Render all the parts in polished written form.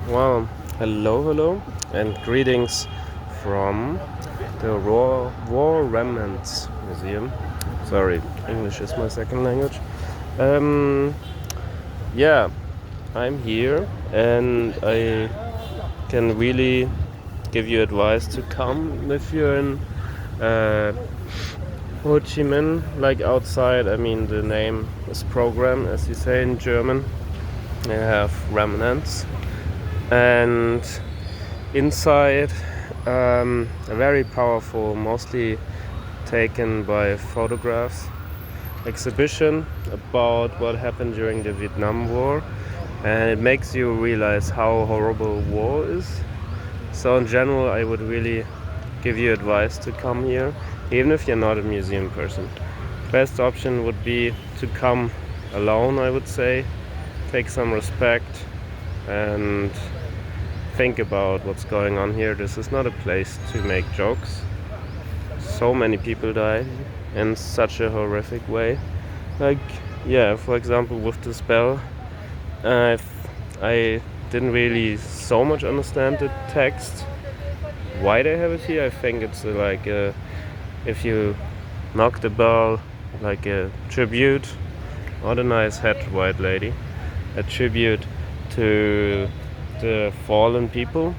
Well, hello, and greetings from the War Remnants Museum. Sorry, English is my second language. Um, yeah, I'm here, and I can really give you advice to come if you're in Ho Chi Minh, like outside. I mean, the name is program, as you say in German. They have remnants, and inside a very powerful, mostly taken by photographs, exhibition about what happened during the Vietnam War, and it makes you realize how horrible war is. So in general, I would really give you advice to come here, even if you're not a museum person. Best option would be to come alone, I would say. Take some respect and think about what's going on here. This is not a place to make jokes. So many people died in such a horrific way. Like, yeah, for example, with the spell, I didn't really so much understand the text. Why they have it here? I think it's if you knock the bell, like a tribute. What a nice hat, white lady. A tribute to the fallen people,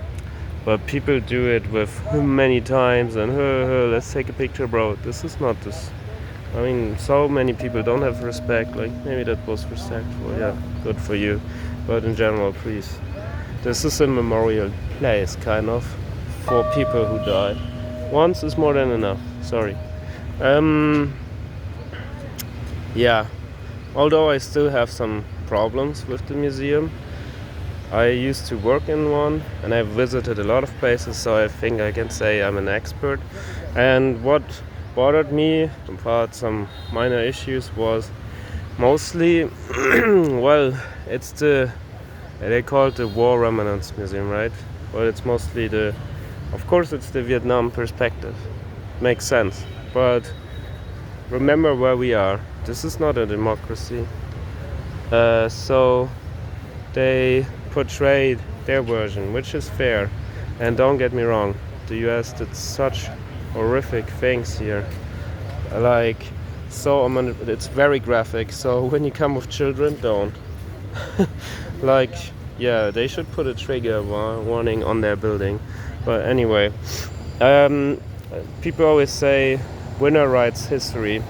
but people do it with many times and let's take a picture, bro. This is not this. I mean, so many people don't have respect. Like, maybe that was respectful. Yeah, good for you, but in general, please. This is a memorial place, kind of, for people who died. Once is more than enough. Sorry. Yeah. Although I still have some problems with the museum. I used to work in one, and I've visited a lot of places, so I think I can say I'm an expert. And what bothered me, apart some minor issues, was mostly, well, it's they call it the War Remnants Museum, right? Well, it's mostly of course it's the Vietnam perspective. Makes sense. But remember where we are. This is not a democracy. So they portrayed their version, which is fair. And don't get me wrong, the US did such horrific things here. Like, it's very graphic. So when you come with children, don't. Like, yeah, they should put a trigger warning on their building. But anyway, people always say winner writes history.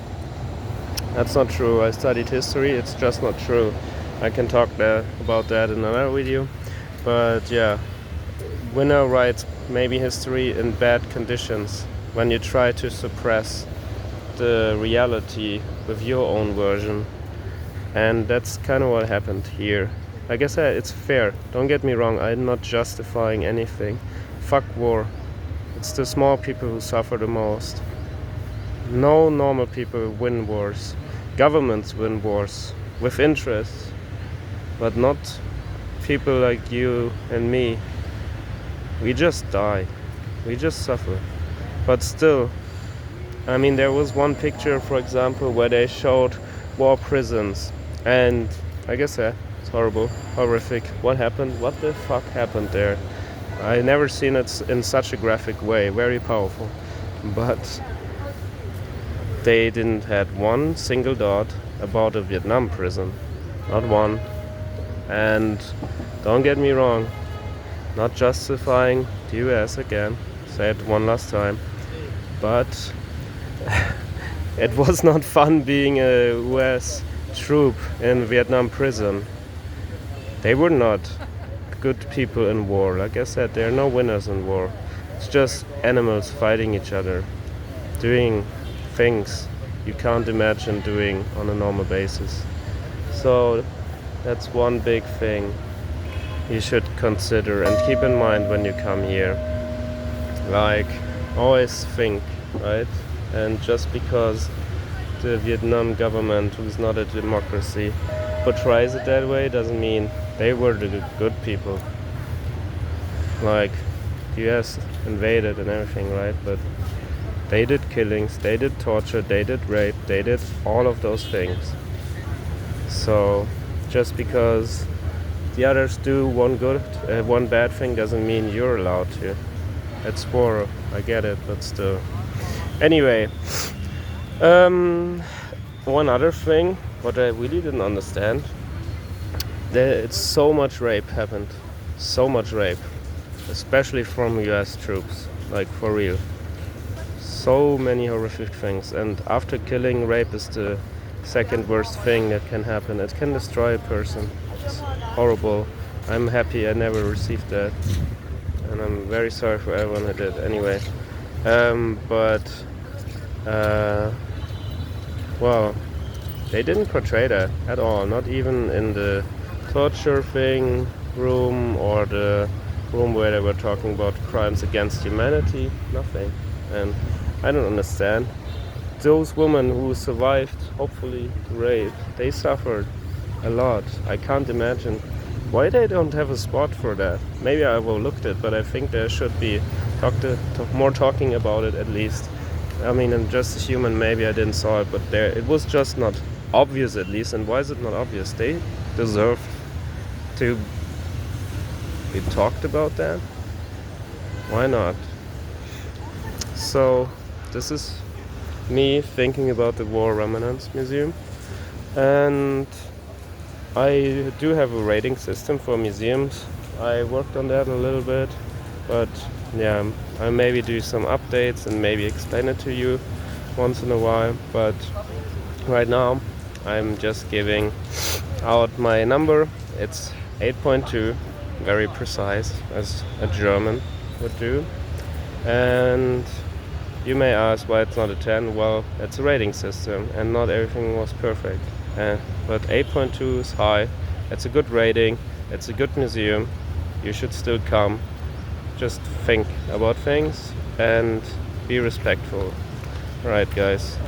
That's not true. I studied history. It's just not true. I can talk about that in another video. But yeah, winner writes maybe history in bad conditions when you try to suppress the reality with your own version. And that's kind of what happened here. Like I said, it's fair. Don't get me wrong. I'm not justifying anything. Fuck war. It's the small people who suffer the most. No normal people win wars. Governments win wars with interest, but not people like you and me. We just die. We just suffer. But still, I mean, there was one picture, for example, where they showed war prisons, and like I said, it's horrible, horrific. What happened? What the fuck happened there? I never seen it in such a graphic way. Very powerful, but they didn't had one single dot about a Vietnam prison. Not one. And don't get me wrong, not justifying the US again, say it one last time, but it was not fun being a US troop in Vietnam prison. They were not good people in war. Like I said, there are no winners in war. It's just animals fighting each other, doing things you can't imagine doing on a normal basis. So that's one big thing you should consider and keep in mind when you come here. Like, always think, right? And just because the Vietnam government, who's not a democracy, portrays it that way, doesn't mean they were the good people. Like, the US invaded and everything, right? But they did killings, they did torture, they did rape, they did all of those things. So just because the others do one bad thing doesn't mean you're allowed to. It's war, I get it, but still. Anyway, one other thing, what I really didn't understand, it's so much rape happened. So much rape. Especially from US troops. Like, for real. So many horrific things. And after killing, rape is the second worst thing that can happen. It can destroy a person. It's horrible. I'm happy I never received that. And I'm very sorry for everyone who did. Anyway. Well, they didn't portray that at all. Not even in the torture thing room or the room where they were talking about crimes against humanity. Nothing. And I don't understand. Those women who survived, hopefully, rape, they suffered a lot. I can't imagine why they don't have a spot for that. Maybe I overlooked it, but I think there should be more talking about it at least. I mean, I'm just a human, maybe I didn't saw it, but it was just not obvious at least. And why is it not obvious? They deserve to be talked about that. Why not? So this is me thinking about the War Remnants Museum, and I do have a rating system for museums. I worked on that a little bit, but yeah, I maybe do some updates and maybe explain it to you once in a while. But right now I'm just giving out my number. It's 8.2, very precise, as a German would do. And you may ask why it's not a 10. Well, it's a rating system and not everything was perfect. But 8.2 is high. It's a good rating. It's a good museum. You should still come. Just think about things and be respectful. Alright, guys.